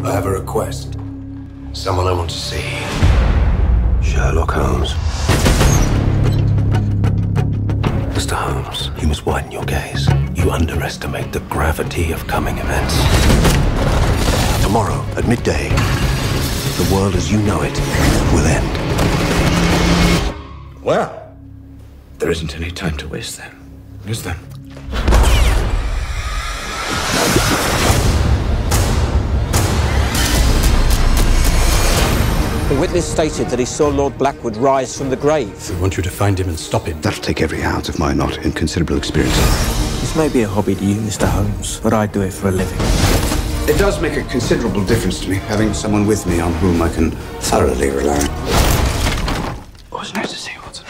I have a request. Someone I want to see. Sherlock Holmes. Mr. Holmes, you must widen your gaze. You underestimate the gravity of coming events. Tomorrow, at midday, the world as you know it will end. Well, there isn't any time to waste then, is there? The witness stated that he saw Lord Blackwood rise from the grave. We want you to find him and stop him. That'll take every ounce of my not inconsiderable experience. This may be a hobby to you, Mr. Holmes, but I do it for a living. It does make a considerable difference to me, having someone with me on whom I can thoroughly rely. Always nice to see you, Watson.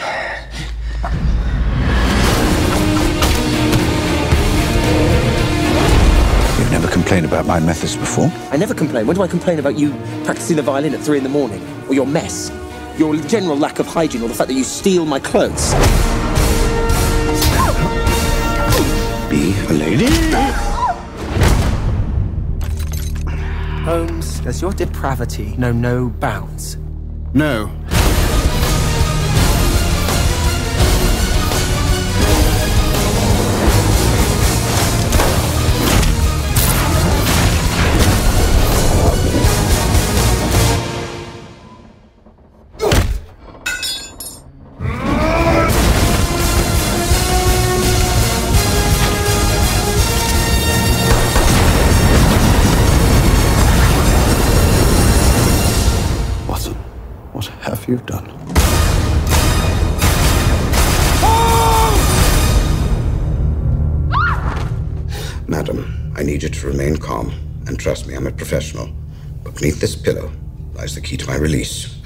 You've never complained about my methods before? I never complain. When do I complain about you practicing the violin at 3 in the morning? Or your mess? Your general lack of hygiene, or the fact that you steal my clothes? Be a lady? Holmes, does your depravity know no bounds? No. What have you done? Madam, I need you to remain calm and trust me, I'm a professional. But beneath this pillow lies the key to my release.